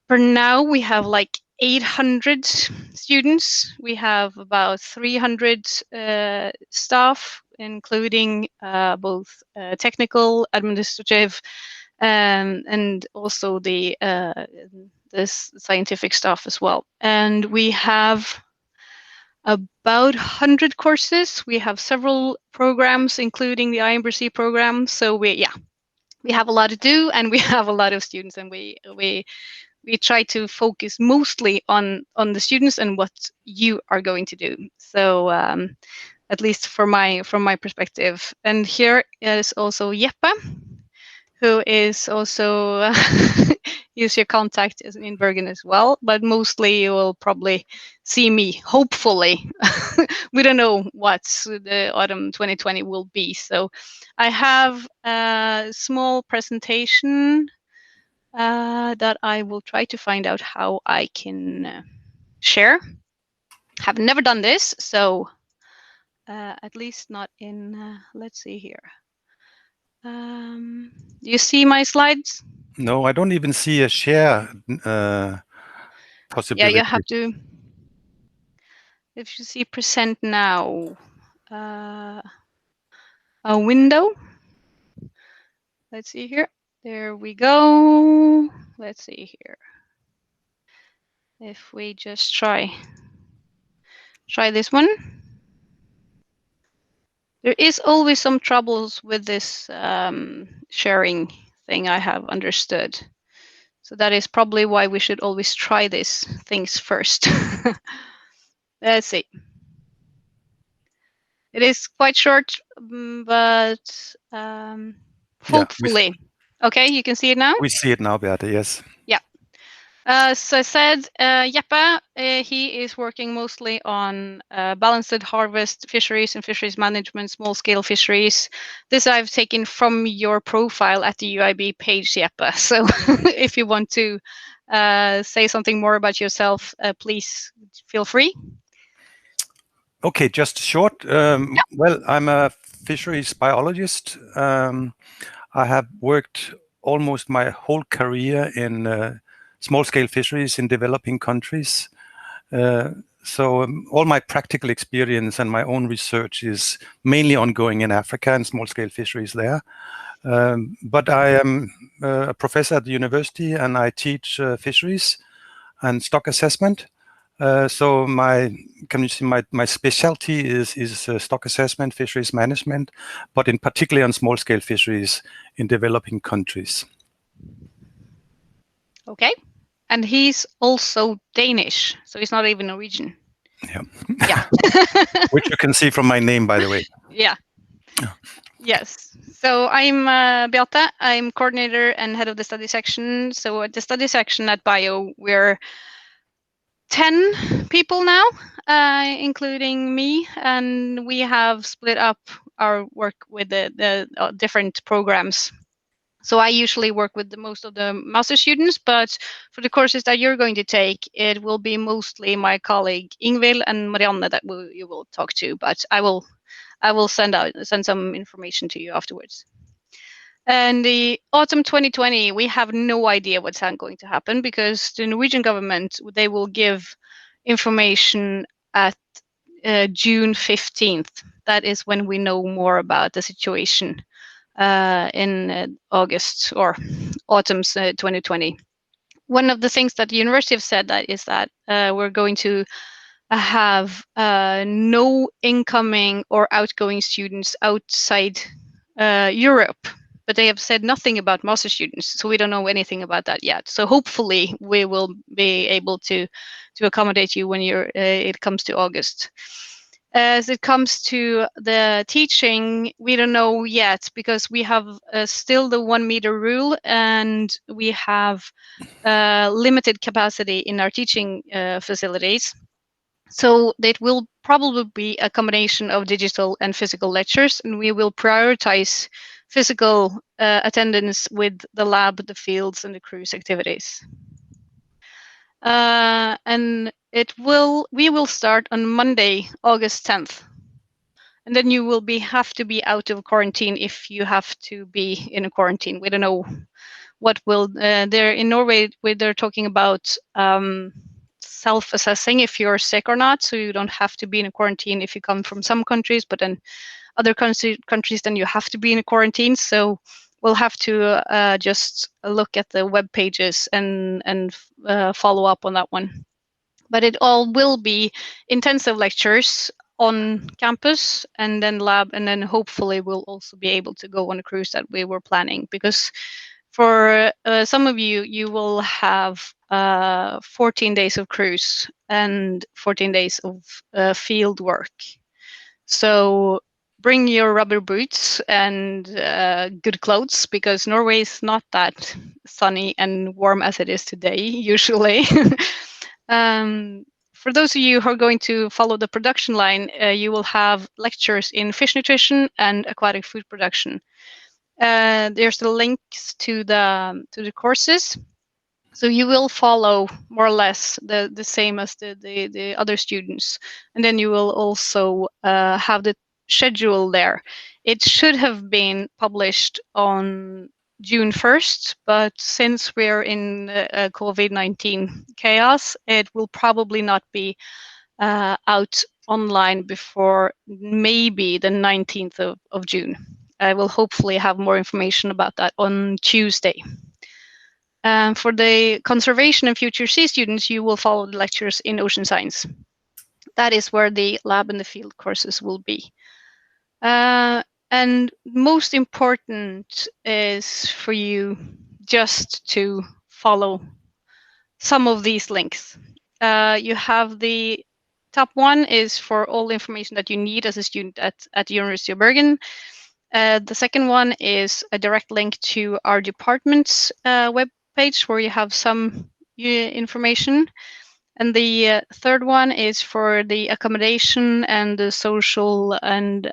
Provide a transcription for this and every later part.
For now, we have like 800 students. We have about 300 staff, including both technical, administrative, and also the scientific staff as well. And we have about 100 courses. We have several programs, including the IMBC program. So we have a lot to do, and we have a lot of students, and we try to focus mostly on the students and what you are going to do. So at least from my perspective. And here is also Yappa, who is also use your contact in Bergen as well, but mostly you will probably see me, hopefully. We don't know what the autumn 2020 will be. So I have a small presentation that I will try to find out how I can share. Have never done this, so at least not in, let's see here. Do you see my slides? No, I don't even see a share possibility. Yeah, you have to, if you see present now, a window. Let's see here. There we go. Let's see here. If we just try this one. There is always some troubles with this sharing thing, I have understood. So that is probably why we should always try these things first. Let's see. It is quite short, but hopefully. Yeah, okay, you can see it now? We see it now, Beate, yes. Yeah. So I said, Yappa, he is working mostly on balanced harvest fisheries and fisheries management, small-scale fisheries. This I've taken from your profile at the UiB page, Yappa. So if you want to say something more about yourself, please feel free. Okay, just short. Well, I'm a fisheries biologist. I have worked almost my whole career in small-scale fisheries in developing countries. So all my practical experience and my own research is mainly ongoing in Africa and small-scale fisheries there. But I am a professor at the university, and I teach fisheries and stock assessment. So my specialty is stock assessment, fisheries management, but in particular on small-scale fisheries in developing countries. Okay. And he's also Danish, so he's not even Norwegian. Yeah. Yeah. Which you can see from my name, by the way. Yeah. Yes. So I'm Beate. I'm coordinator and head of the study section. So at the study section at Bio, we're 10 people now, including me, and we have split up our work with the different programs. So I usually work with most of the master students, but for the courses that you're going to take, it will be mostly my colleague Ingvild and Marianne that you will talk to. But I will send some information to you afterwards. And the autumn 2020, we have no idea what's going to happen because the Norwegian government, they will give information at June 15th. That is when we know more about the situation in August or autumn 2020. One of the things that the university have said is that we're going to have no incoming or outgoing students outside Europe, but they have said nothing about master students, so we don't know anything about that yet. So hopefully we will be able to accommodate you when it comes to August. As it comes to the teaching, we don't know yet because we have still the 1 meter rule, and we have limited capacity in our teaching facilities. So it will probably be a combination of digital and physical lectures, and we will prioritize physical attendance with the lab, the fields, and the cruise activities. And we will start on Monday, August 10th. And then you will have to be out of quarantine if you have to be in a quarantine. We don't know what will they're in Norway where they're talking about self-assessing if you're sick or not, so you don't have to be in a quarantine if you come from some countries, but then other countries then you have to be in a quarantine. So we'll have to just look at the web pages and follow up on that one. But it all will be intensive lectures on campus and then lab, and then hopefully we'll also be able to go on a cruise that we were planning, because for some of you, you will have 14 days of cruise and 14 days of field work. So bring your rubber boots and good clothes, because Norway is not that sunny and warm as it is today, usually. For those of you who are going to follow the production line, you will have lectures in fish nutrition and aquatic food production. There's the links to the courses, so you will follow more or less the same as the other students, and then you will also have the schedule there. It should have been published on June 1st, but since we're in COVID-19 chaos, it will probably not be out online before maybe the 19th of June. I will hopefully have more information about that on Tuesday. For the conservation and future sea students, you will follow the lectures in ocean science. That is where the lab and the field courses will be. And most important is for you just to follow some of these links. You have the top one is for all the information that you need as a student at the University of Bergen. The second one is a direct link to our department's web page where you have some information. And the third one is for the accommodation and the social and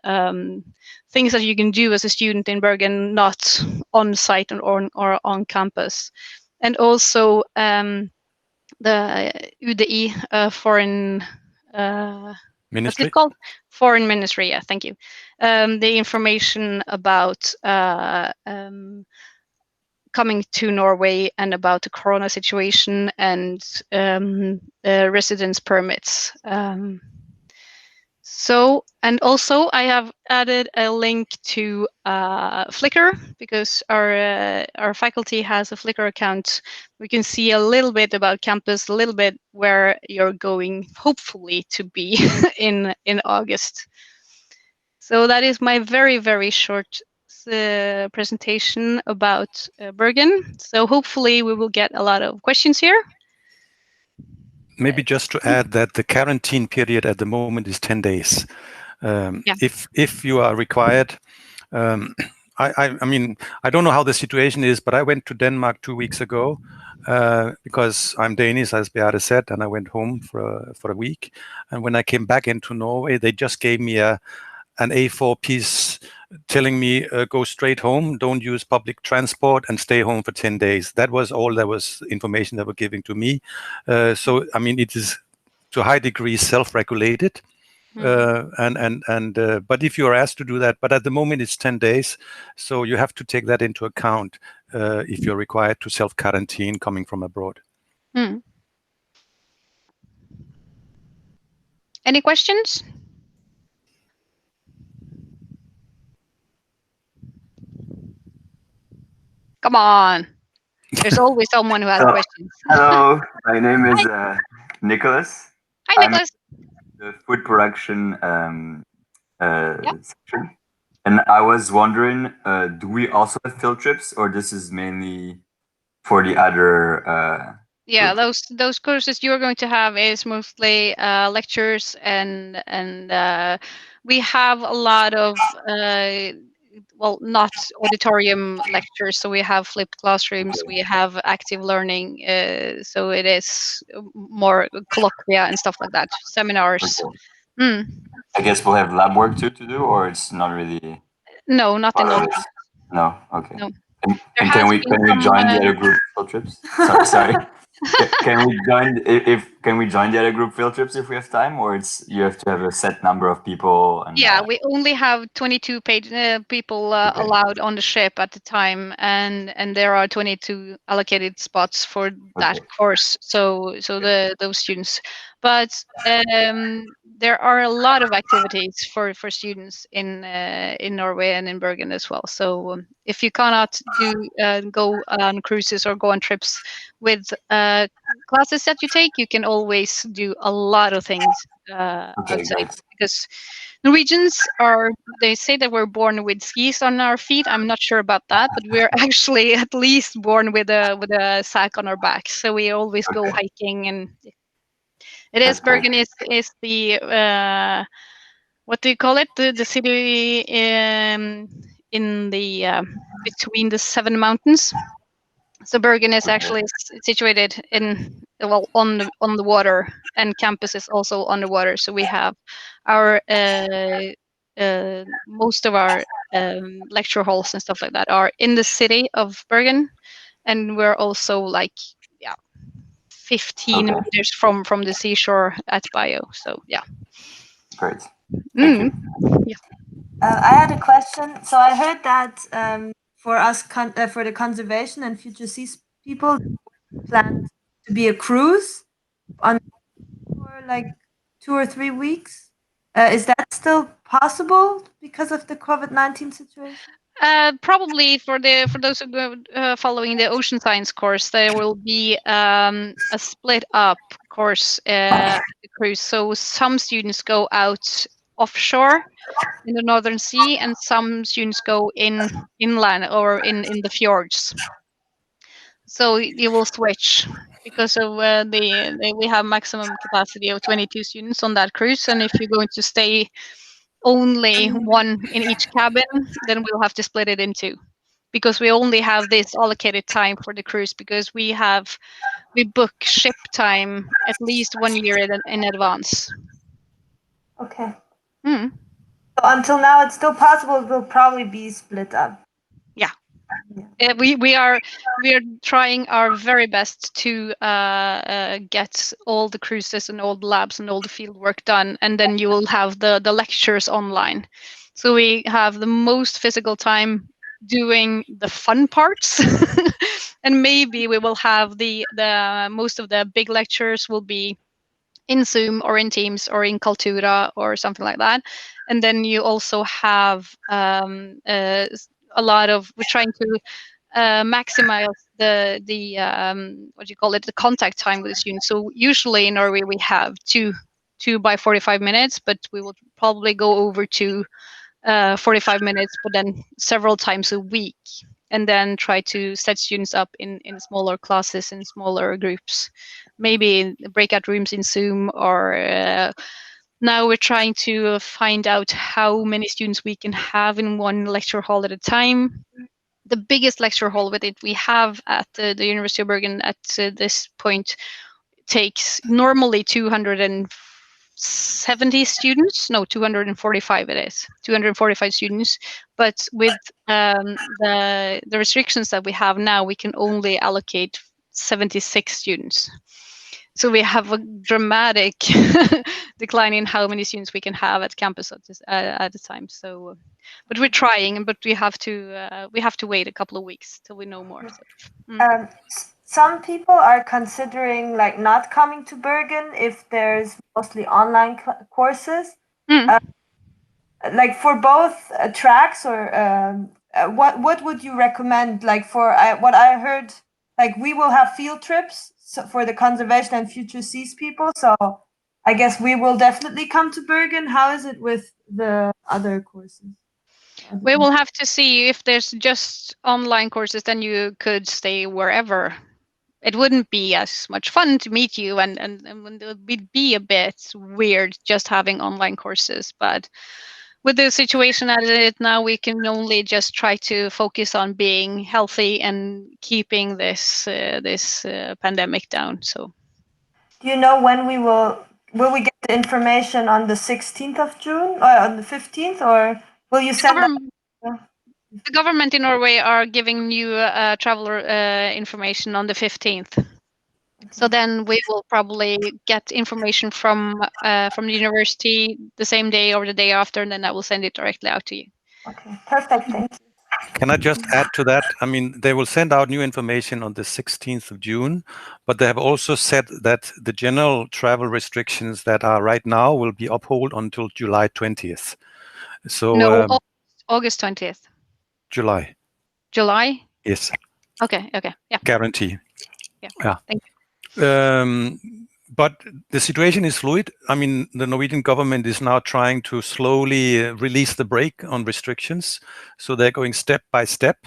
things that you can do as a student in Bergen, not on site or on campus. And also the UiB foreign what's Ministry. it called? Foreign Ministry. Yeah, thank you. The information about coming to Norway and about the corona situation and residence permits. So, and also I have added a link to Flickr, because our faculty has a Flickr account. We can see a little bit about campus, a little bit where you're going, hopefully, to be in August. So that is my very, very short presentation about Bergen. So hopefully we will get a lot of questions here. Maybe just to add that the quarantine period at the moment is 10 days. Yeah. If you are required, I mean, I don't know how the situation is, but I went to Denmark 2 weeks ago because I'm Danish, as Beate said, and I went home for a week. And when I came back into Norway, they just gave me an A4 piece telling me go straight home, don't use public transport, and stay home for 10 days. That was all. That was information they were giving to me. So I mean, it is to a high degree self-regulated. But if you are asked to do that, but at the moment it's 10 days, so you have to take that into account if you're required to self-quarantine coming from abroad. Any questions? Come on. There's always someone who has questions. Hello, my name is Nicholas. Hi, Nicholas. The food production section. And I was wondering, do we also have field trips, or this is mainly for the other? Yeah, those courses you're going to have is mostly lectures, and we have a lot of well, not auditorium lectures. So we have flipped classrooms, we have active learning. So it is more colloquia and stuff like that, seminars. Okay. I guess we'll have lab work too to do, or it's not really. No, not in all. No, okay. No. And can we join the other group field trips? Sorry. Can we join if can we join the other group field trips if we have time, or you have to have a set number of people? And, yeah, we only have 22 people Okay. allowed on the ship at the time, and there are 22 allocated spots for that Okay. course. So those students, but there are a lot of activities for students in Norway and in Bergen as well. So if you cannot go on cruises or go on trips with classes that you take, you can always do a lot of things Okay, outside, great. because Norwegians they say that we're born with skis on our feet. I'm not sure about that, but we're actually at least born with a sack on our back. So we always go Okay. hiking, and That's great. Bergen is the what do you call it? The city in the between the seven mountains. So Bergen is Okay. actually situated on the water, and campus is also on the water. So we have our most of our lecture halls and stuff like that are in the city of Bergen, and we're also like 15 Okay. meters from the seashore at Bio. So yeah. Great. Thank you. Yeah. I had a question. So I heard that for us, for the conservation and future seas people, planned to be a cruise on for like 2 or 3 weeks. Is that still possible because of the COVID-19 situation? Probably for those who go following the ocean science course, there will be a split up course cruise. So some students go out offshore in the Northern Sea, and some students go inland or in the fjords. So you will switch because of we have maximum capacity of 22 students on that cruise, and if you're going to stay only one in each cabin, then we'll have to split it in two, because we only have this allocated time for the cruise, because we book ship time at least 1 year in advance. Okay. Hmm. So until now, it's still possible. It will probably be split up. Yeah. We are trying our very best to get all the cruises and all the labs and all the field work done, and then you will have the lectures online. So we have the most physical time doing the fun parts, and maybe we will have the most of the big lectures will be in Zoom or in Teams or in Kaltura or something like that. And then you also have a lot of, we're trying to maximize the what do you call it, the contact time with the students. So usually in Norway we have two by 45 minutes, but we will probably go over to 45 minutes, but then several times a week, and then try to set students up in smaller classes, in smaller groups, maybe in breakout rooms in Zoom, or now we're trying to find out how many students we can have in one lecture hall at a time. The biggest lecture hall with it we have at the University of Bergen at this point takes normally 270 students. No, 245 it is. 245 students. But with the restrictions that we have now, we can only allocate 76 students. So we have a dramatic decline in how many students we can have at campus at a time. So, but we're trying, but we have to wait a couple of weeks till we know more. So. Some people are considering like not coming to Bergen if there's mostly online courses. Like for both tracks, or what would you recommend? Like for what I heard, like we will have field trips for the conservation and future seas people. So I guess we will definitely come to Bergen. How is it with the other courses? We will have to see. If there's just online courses, then you could stay wherever. It wouldn't be as much fun to meet you, and it would be a bit weird just having online courses. But with the situation as it is now, we can only just try to focus on being healthy and keeping this pandemic down. So, do you know when will we get the information on the 16th of June or on the 15th, or will you send the government in Norway are giving you traveler information on the 15th. So then we will probably get information from the university the same day or the day after, and then I will send it directly out to you. Okay, perfect. Thank you. Can I just add to that? I mean, they will send out new information on the 16th of June, but they have also said that the general travel restrictions that are right now will be upheld until July 20th. So No, August 20th. July. July? Yes. Okay, yeah. Guarantee. Yeah. Thank you. But the situation is fluid. I mean, the Norwegian government is now trying to slowly release the brake on restrictions. So they're going step by step.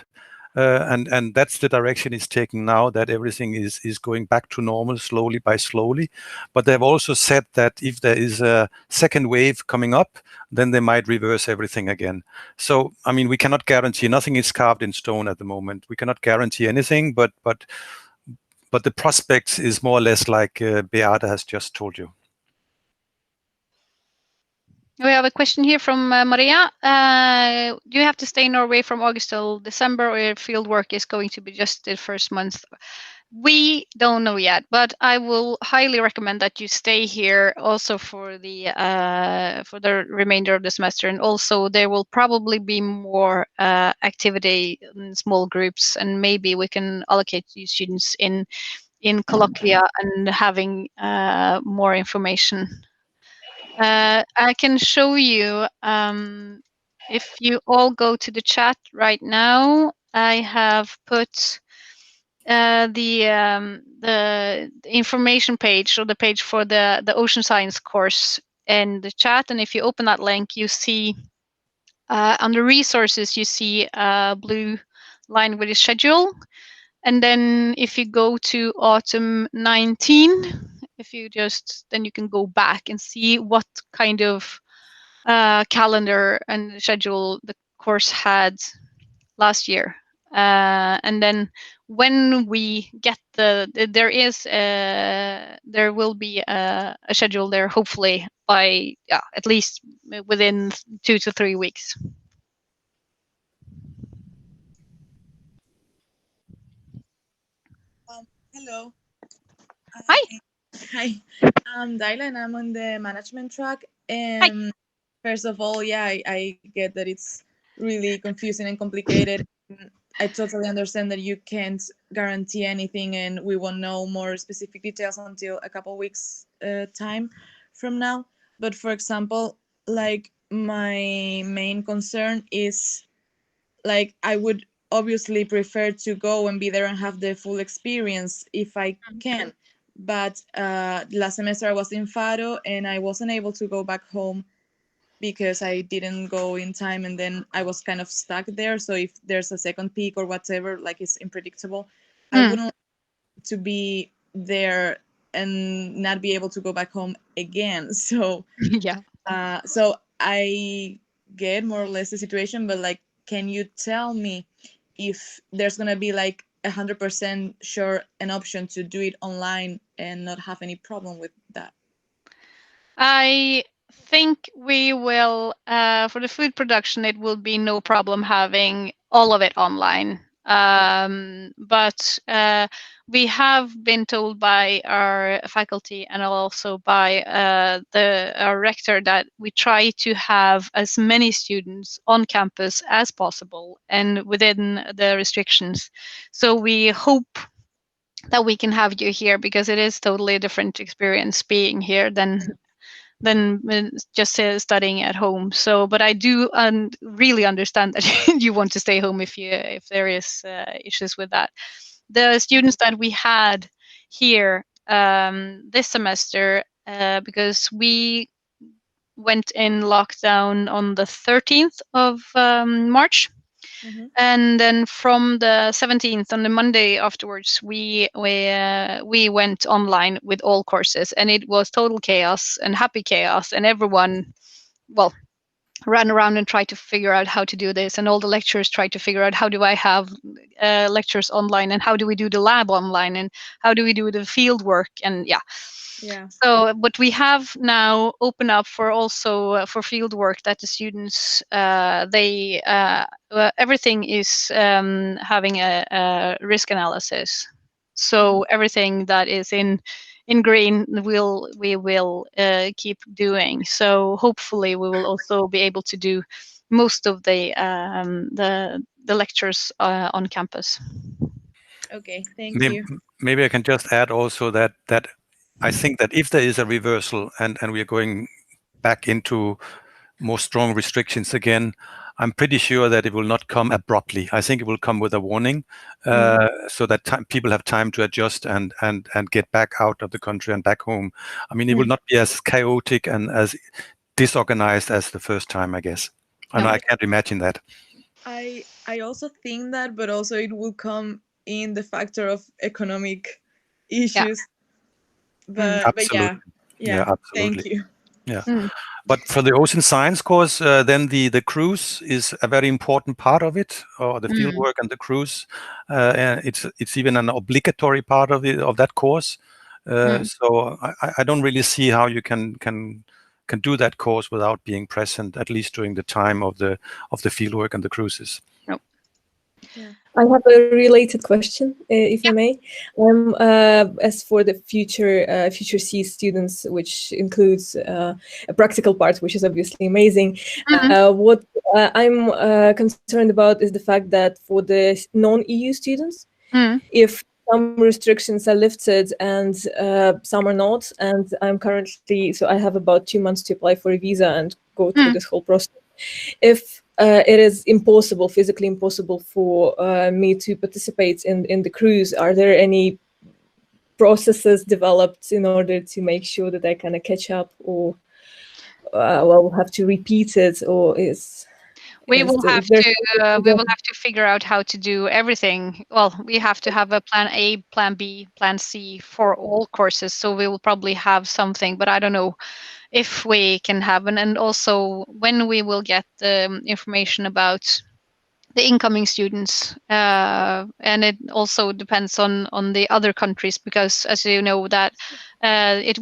And that's the direction it's taking now, that everything is going back to normal slowly by slowly. But they've also said that if there is a second wave coming up, then they might reverse everything again. So, I mean, we cannot guarantee, nothing is carved in stone at the moment. We cannot guarantee anything, but the prospects is more or less like Beate has just told you. We have a question here from Maria. Do you have to stay in Norway from August till December, or your field work is going to be just the first month? We don't know yet, but I will highly recommend that you stay here also for the remainder of the semester. And also there will probably be more activity in small groups, and maybe we can allocate you students in colloquia and having more information. I can show you, if you all go to the chat right now, I have put the information page, or the page for the ocean science course in the chat. And if you open that link, you see under resources, you see a blue line with a schedule. And then if you go to autumn 19, then you can go back and see what kind of calendar and schedule the course had last year. And then when we get there will be a schedule there, hopefully by at least within 2 to 3 weeks. Hello. Hi. Hi. I'm Daila, and I'm on the management track. Hi. First of all, I get that it's really confusing and complicated. I totally understand that you can't guarantee anything, and we won't know more specific details until a couple weeks time from now. But for example, like, my main concern is, like, I would obviously prefer to go and be there and have the full experience if I can. But last semester I was in Faro and I wasn't able to go back home because I didn't go in time, and then I was kind of stuck there. So if there's a second peak or whatever, like, it's unpredictable. I wouldn't want to be there and not be able to go back home again. So Yeah. So I get more or less the situation, but, like, can you tell me if there's gonna be, like, 100% sure an option to do it online and not have any problem with that? I think we will, for the food production, it will be no problem having all of it online. But we have been told by our faculty and also by our rector that we try to have as many students on campus as possible and within the restrictions. So we hope that we can have you here, because it is totally a different experience being here than just studying at home. So, but I do really understand that you want to stay home if there is issues with that. The students that we had here this semester, because we went in lockdown on the 13th of March. And then from the 17th, on the Monday afterwards, we went online with all courses, and it was total chaos and happy chaos, and everyone, well, ran around and tried to figure out how to do this, and all the lecturers tried to figure out, how do I have lectures online, and how do we do the lab online, and how do we do the field work, and yeah. So, but we have now opened up for also for field work, that the students everything is having a risk analysis. So everything that is in green, we will keep doing. So hopefully we will also be able to do most of the lectures on campus. Okay, thank you. Maybe I can just add also that I think that if there is a reversal and we are going back into more strong restrictions again, I'm pretty sure that it will not come abruptly. I think it will come with a warning, so that people have time to adjust and get back out of the country and back home. I mean, it will not be as chaotic and as disorganized as the first time, I guess. And I can't imagine that. I also think that, but also it will come in the factor of economic issues. But Absolutely. yeah, absolutely. thank you. Yeah. But for the ocean science course, then the cruise is a very important part of it, or the field work and the cruise. And it's even an obligatory part of that course. So I don't really see how you can do that course without being present, at least during the time of the field work and the cruises. Nope. Yeah. I have a related question, if I may. As for the future C students, which includes a practical part, which is obviously amazing. What I'm concerned about is the fact that for the non-EU students, if some restrictions are lifted and some are not, and I'm currently, so I have about 2 months to apply for a visa and go through this whole process. If it is impossible, physically impossible for me to participate in the cruise, are there any processes developed in order to make sure that I kind of catch up, or we'll have to repeat it, or we will have to figure out how to do everything. Well, we have to have a plan A, plan B, plan C for all courses. So we will probably have something, but I don't know if we can have and also when we will get the information about the incoming students, and it also depends on the other countries, because as you know that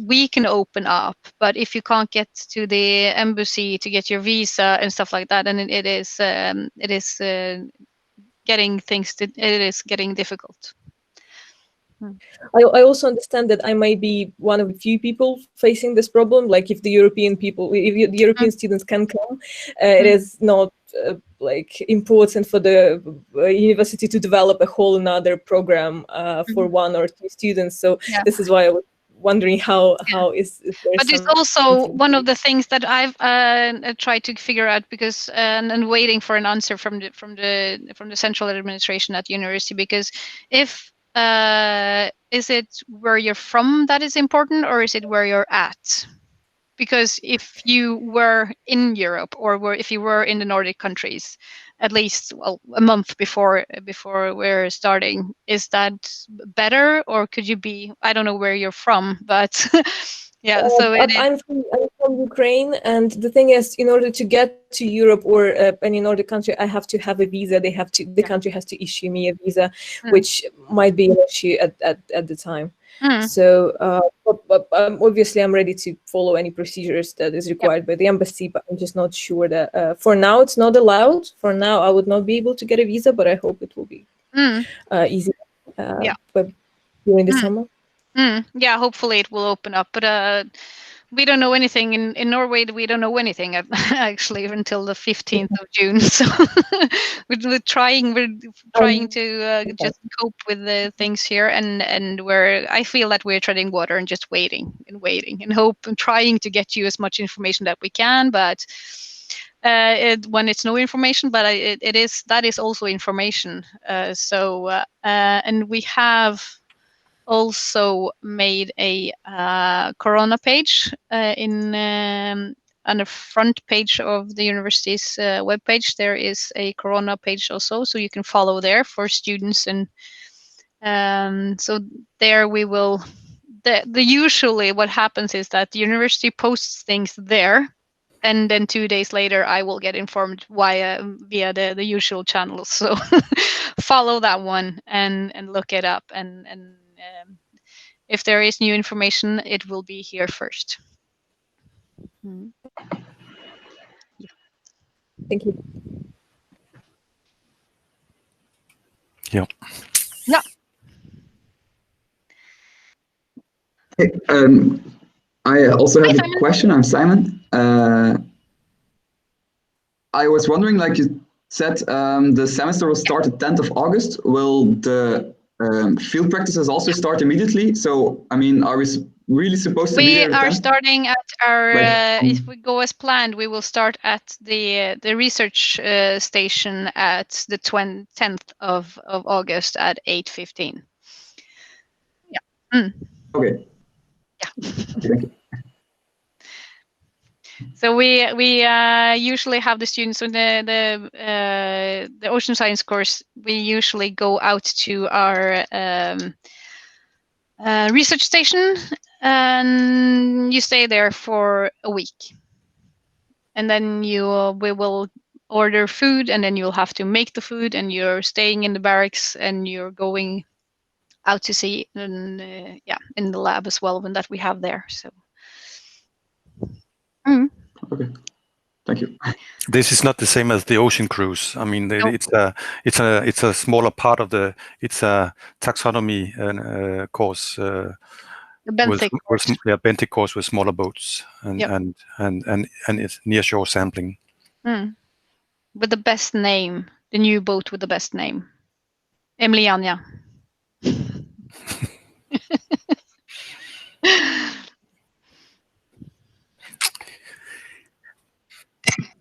we can open up, but if you can't get to the embassy to get your visa and stuff like that, and it is getting difficult. I also understand that I might be one of the few people facing this problem. Like if the European students can come, it is not like important for the university to develop a whole another program for 1 or 2 students. So this is why I was wondering how is there. But it's also one of the things that I've tried to figure out, because and waiting for an answer from the central administration at the university, because if is it where you're from that is important, or is it where you're at? Because if you were in Europe, or if you were in the Nordic countries, at least a month before we're starting, is that better, or could you be? I don't know where you're from, but yeah. So I'm from Ukraine, and the thing is, in order to get to Europe or any Nordic country, I have to have a visa. The country has to issue me a visa, which might be an issue at the time. So but obviously I'm ready to follow any procedures that is required by the embassy, but I'm just not sure that for now it's not allowed. For now I would not be able to get a visa, but I hope it will be easy but during the summer. Yeah, hopefully it will open up, but we don't know anything in Norway. We don't know anything actually until the 15th of June. So we're trying to just cope with the things here, and I feel that we're treading water and just waiting and hope and trying to get you as much information that we can, but when it's no information, but that is also information. And we have also made a Corona page on the front page of the university's webpage. There is a Corona page also, so you can follow there for students, and so there we will. Usually what happens is that the university posts things there, and then 2 days later I will get informed via the usual channels. So follow that one and look it up, and if there is new information, it will be here first. Thank you. Yeah. Yeah. I also have a Simon. question. I'm Simon. I was wondering, like you said, the semester will start the 10th of August. Will the field practices also start immediately? So, I mean, are we really supposed to be We there the are 10th? starting at our, Like, if we go as planned, we will start at the research station at the 10th of August at 8:15. Yeah. Mm. Okay. Yeah. Okay, thank you. So we usually have the students in the ocean science course. We usually go out to our research station, and you stay there for a week, and then we will order food, and then you'll have to make the food, and you're staying in the barracks, and you're going out to sea, and yeah, in the lab as well, and that we have there. So. Mm. Okay, thank you. This is not the same as the ocean cruise. I mean, No. it's a smaller part of the. It's a taxonomy course. The benthic course. Yeah, benthic course with smaller boats and Yep. and it's near shore sampling. Mm. With the best name, the new boat with the best name, Emiliania.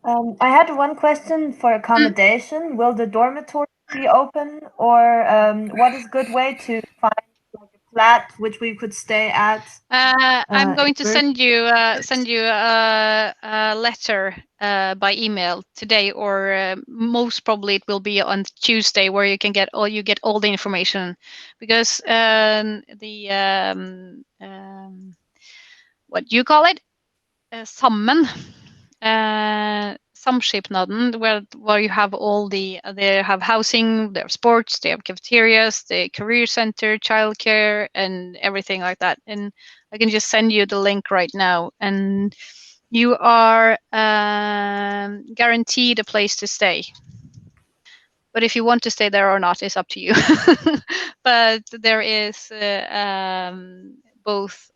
I had one question for accommodation. Will the dormitory be open, or what is a good way to find like a flat which we could stay at? I'm going to Bergen? send you a letter by email today, or most probably it will be on Tuesday, where you can get all the information, because what do you call it? Sammen. Samskipnaden, where you have all they have housing, they have sports, they have cafeterias, the career center, childcare, and everything like that. And I can just send you the link right now, and you are guaranteed a place to stay. But if you want to stay there or not is up to you. But there is both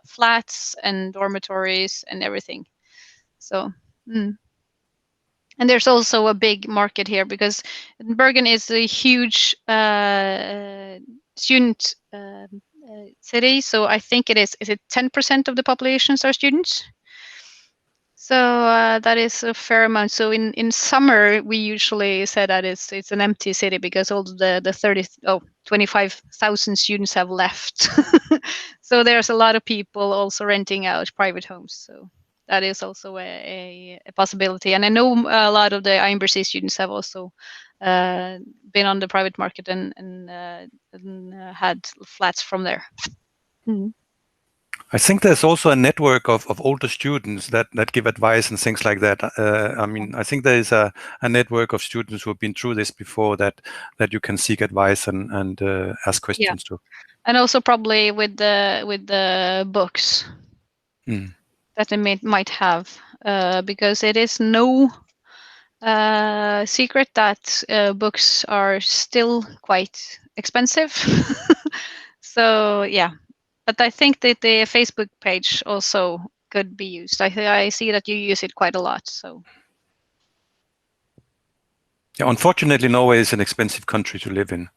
flats and dormitories and everything. So, and there's also a big market here, because Bergen is a huge student city. So I think is it 10% of the populations are students? So that is a fair amount. So in summer, we usually say that it's an empty city, because all the 25,000 students have left. So there's a lot of people also renting out private homes. So that is also a possibility. And I know a lot of the IMBC students have also been on the private market and had flats from there. Mm. I think there's also a network of older students that give advice and things like that. I mean, I think there is a network of students who have been through this before that you can seek advice and ask questions to. And also probably with the books that they might have, because it is no secret that books are still quite expensive. So yeah. But I think that the Facebook page also could be used. I see that you use it quite a lot. So yeah, unfortunately, Norway is an expensive country to live in.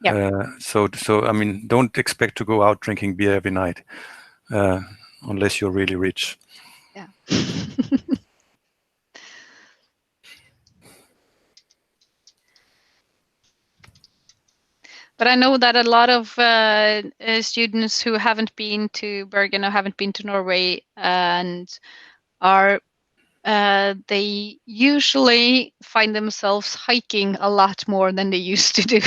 Yeah. So I mean, don't expect to go out drinking beer every night, unless you're really rich. Yeah. But I know that a lot of students who haven't been to Bergen or haven't been to Norway and are they usually find themselves hiking a lot more than they used to do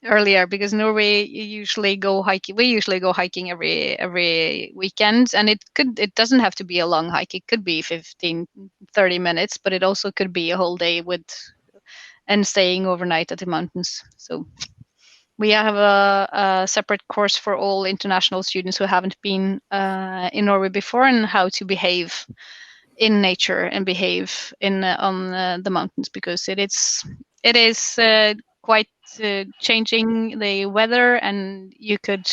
earlier, because Norway usually go hiking. We usually go hiking every weekend, and it doesn't have to be a long hike. It could be 15, 30 minutes, but it also could be a whole day and staying overnight at the mountains. So we have a separate course for all international students who haven't been in Norway before, and how to behave in nature and behave on the mountains, because it is quite changing the weather, and you could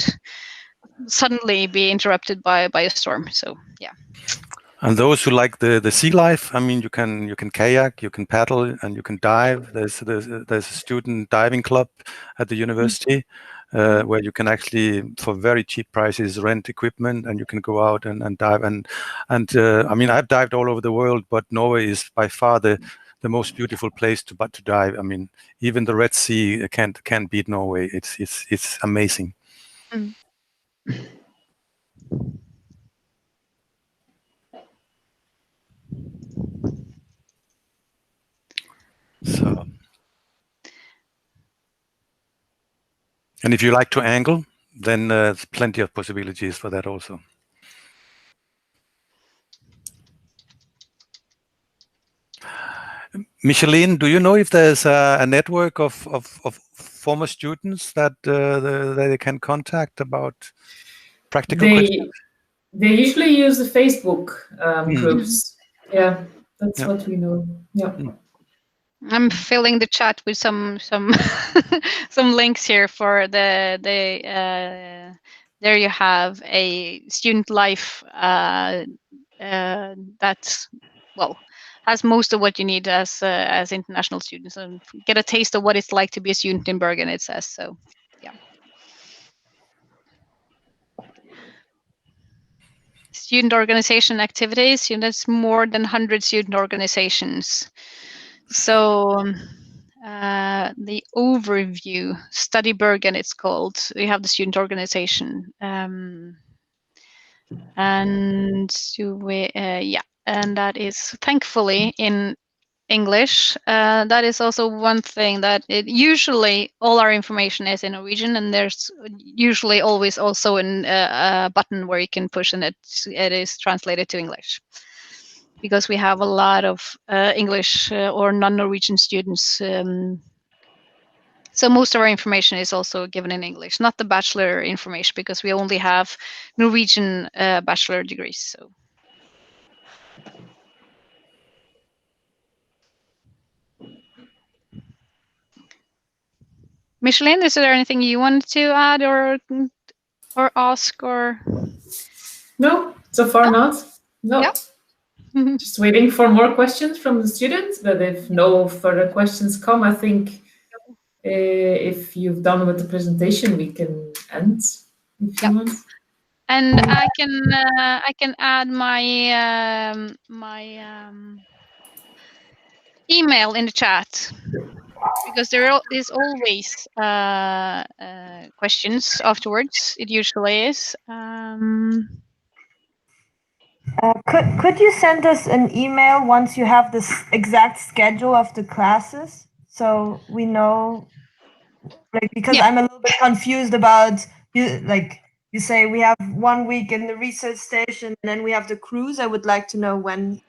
suddenly be interrupted by a storm. So yeah. And those who like the sea life, I mean, you can kayak, you can paddle, and you can dive. There's a student diving club at the university where you can actually, for very cheap prices, rent equipment, and you can go out and dive. And I mean, I've dived all over the world, but Norway is by far the most beautiful place to dive. I mean, even the Red Sea can't beat Norway. It's amazing. Mm. So, and if you like to angle, then there's plenty of possibilities for that also. Micheline, do you know if there's a network of former students that they can contact about practical questions? They usually use the Facebook groups. Yeah, that's what we know. Yeah. I'm filling the chat with some some links here for the there you have a student life that has most of what you need as international students, and get a taste of what it's like to be a student in Bergen, it says. So yeah. Student organization activities, there's more than 100 student organizations. So the overview, Study Bergen, it's called. We have the student organization. And that is thankfully in English. That is also one thing that usually all our information is in Norwegian, and there's usually always also a button where you can push and it is translated to English, because we have a lot of English or non-Norwegian students. So most of our information is also given in English, not the bachelor information, because we only have Norwegian bachelor degrees. So. Micheline, is there anything you wanted to add or ask or? No, so far not. No. Yeah. Just waiting for more questions from the students, but if no further questions come, I think if you've done with the presentation, we can end if you want. And I can add my email in the chat, because there is always questions afterwards. It usually is. Could you send us an email once you have the exact schedule of the classes, so we know? Like, because I'm a little bit confused about you. Like you say, we have 1 week in the research station, and then we have the cruise. I would like to know when.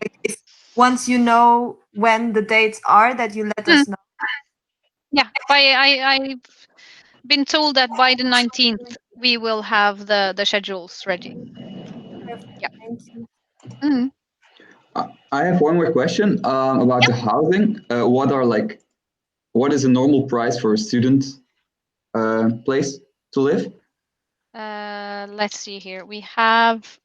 Like, if once you know when the dates are, that you let us know. Yeah, I've been told that by the 19th we will have the schedules ready. Yeah. Thank you. Mm-hmm. I have one more question about the housing. What is a normal price for a student place to live? Let's see here. We have.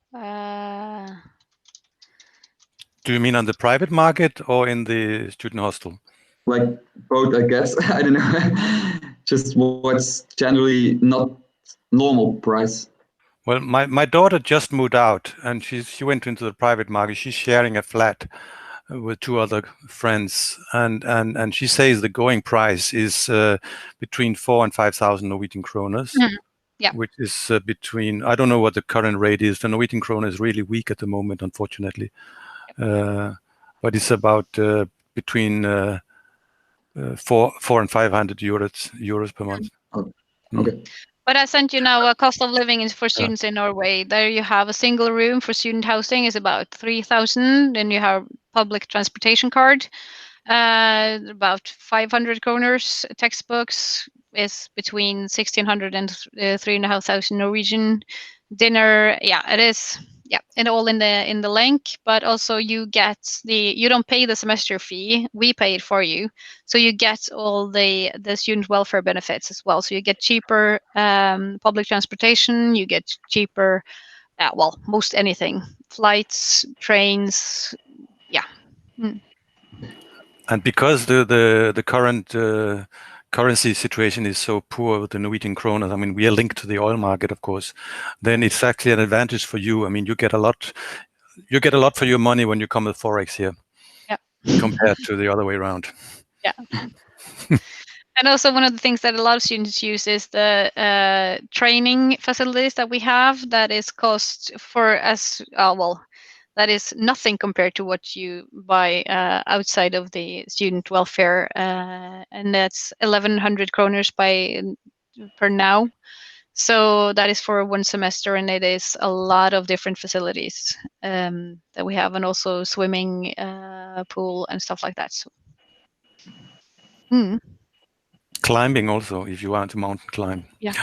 Do you mean on the private market or in the student hostel? Like both, I guess. I don't know. Just what's generally not normal price. Well, my daughter just moved out, and she went into the private market. She's sharing a flat with 2 other friends, and she says the going price is between 4,000 and 5,000 Norwegian kroners. Yeah. Which is between, I don't know what the current rate is. The Norwegian krone is really weak at the moment, unfortunately. But it's about between 400 and 500 euros per month. Oh, okay. But I sent you now a cost of living for students in Norway. There you have a single room for student housing is about 3,000. Then you have public transportation card, about 500 kroners. Textbooks is between 1,600 and 3,500 Norwegian. Dinner, yeah, it is. yeah, and all in the link. But also you don't pay the semester fee; we pay it for you. So you get all the student welfare benefits as well. So you get cheaper public transportation. You get cheaper, well, most anything, flights, trains, yeah. And because the current currency situation is so poor with the Norwegian kroner, I mean, we are linked to the oil market, of course, then it's actually an advantage for you. I mean, you get a lot for your money when you come with Forex here, compared to the other way around. Yeah. And also one of the things that a lot of students use is the training facilities that we have that is cost for us, well, that is nothing compared to what you buy outside of the student welfare, and that's 1,100 kroners per now. So that is for one semester, and it is a lot of different facilities that we have, and also swimming pool and stuff like that. So. Climbing also, if you want to mountain climb. Yeah.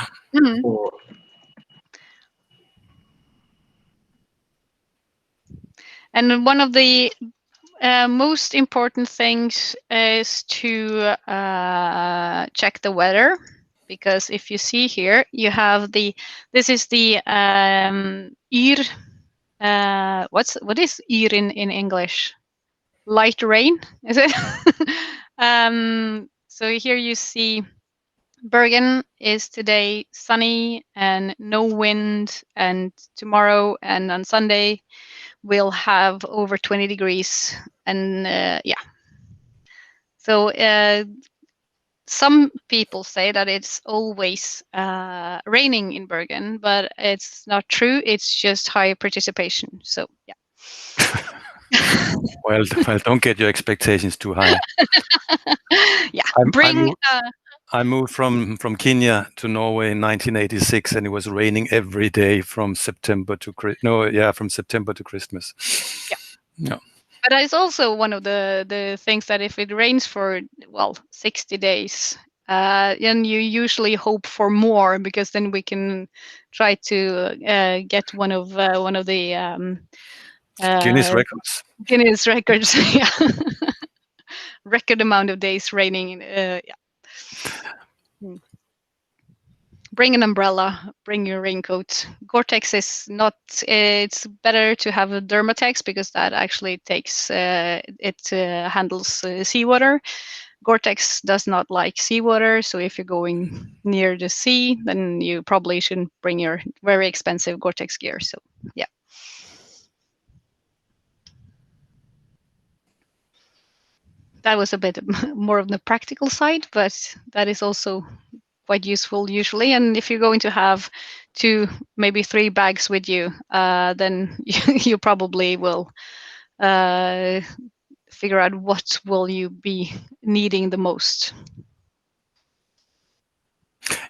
And one of the most important things is to check the weather, because if you see here, you have this is the yr. What is yr in English? Light rain, is it? So here you see Bergen is today sunny and no wind, and tomorrow and on Sunday we'll have over 20 degrees, and yeah. So some people say that it's always raining in Bergen, but it's not true. It's just high participation. So yeah. Well, don't get your expectations too high. Yeah, I moved from Kenya to Norway in 1986, and it was raining every day from September to Christmas. Yeah. But it's also one of the things that if it rains for 60 days, then you usually hope for more, because then we can try to get one of the Guinness records. Guinness records, yeah. Record amount of days raining. Yeah. Bring an umbrella, bring your raincoat. Gore-Tex is not, it's better to have a Dermatex, because that actually takes, handles seawater. Gore-Tex does not like seawater, so if you're going near the sea, then you probably shouldn't bring your very expensive Gore-Tex gear, so yeah. That was a bit more of the practical side, but that is also quite useful usually. And if you're going to have 2, maybe 3 bags with you, then you probably will figure out what will you be needing the most.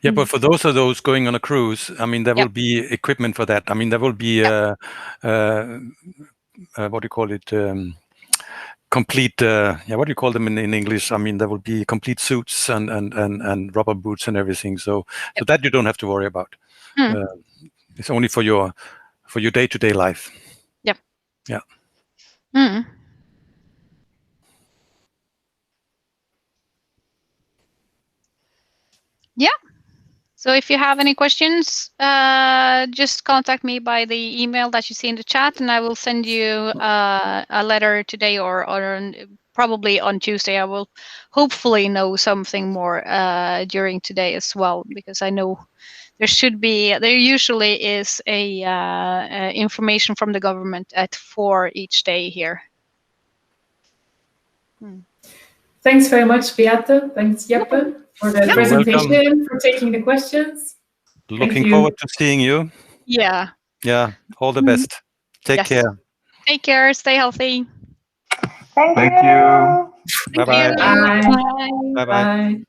Yeah, but for those going on a cruise, I mean, there will be equipment for that. I mean, there will be what do you call it? Complete, what do you call them in English? I mean, there will be complete suits and rubber boots and everything. So that you don't have to worry about. It's only for your day-to-day life. Yep. Yeah. Yeah. So if you have any questions, just contact me by the email that you see in the chat, and I will send you a letter today or probably on Tuesday. I will hopefully know something more during today as well, because I know there usually is a information from the government at 4 each day here. Thanks very much, Beate. Thanks, Yappa, for the presentation, for taking the questions. Looking forward to seeing you. Yeah. Yeah. All the best. Take care. Take care. Stay healthy. Thank you. Bye-bye. Bye. Bye-bye.